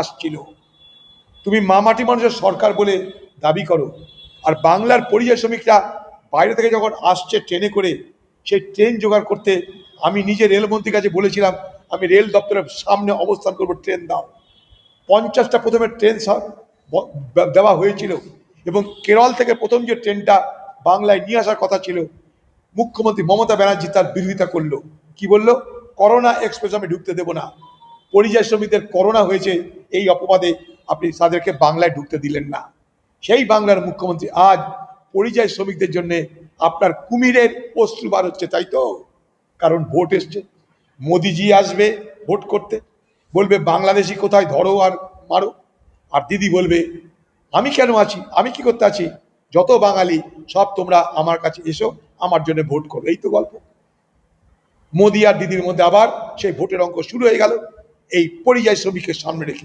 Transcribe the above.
আসছিল। তুমি মামাটি মানুষের সরকার বলে দাবি করো, আর বাংলার পরিযায়ী শ্রমিকরা বাইরে থেকে যখন আসছে ট্রেনে করে, সেই ট্রেন জোগাড় করতে আমি নিজে রেলমন্ত্রীর কাছে বলেছিলাম আমি রেল দপ্তরের সামনে অবস্থান করবো, ট্রেন দাও। 50টা প্রথমে ট্রেন দেওয়া হয়েছিল, এবং কেরল থেকে প্রথম যে ট্রেনটা বাংলায় নিয়ে আসার কথা ছিল, মুখ্যমন্ত্রী মমতা ব্যানার্জি তার বিরোধিতা করলো। কি বললো? করোনা এক্সপ্রেস আমি ঢুকতে দেবো না। পরিযায়ী শ্রমিকদের করোনা হয়েছে এই অপবাদে আপনি তাদেরকে বাংলায় ঢুকতে দিলেন না। সেই বাংলার মুখ্যমন্ত্রী আজ পরিযায়ী শ্রমিকদের জন্য আপনার কুমিরের অশ্রু বার হচ্ছে, তাই তো? কারণ ভোট এসছে, মোদিজি আসবে ভোট করতে, বলবে বাংলাদেশি কোথায়, ধরো আর মারো। আর দিদি বলবে আমি কেন আছি, আমি কি করতে আছি, যত বাঙালি সব তোমরা আমার কাছে এসো, আমার জন্য ভোট করো। এই তো গল্প। মোদি আর দিদির মধ্যে আবার সেই ভোটের অঙ্ক শুরু হয়ে গেল এই পরিযায়ী শ্রমিকের সামনে রেখে।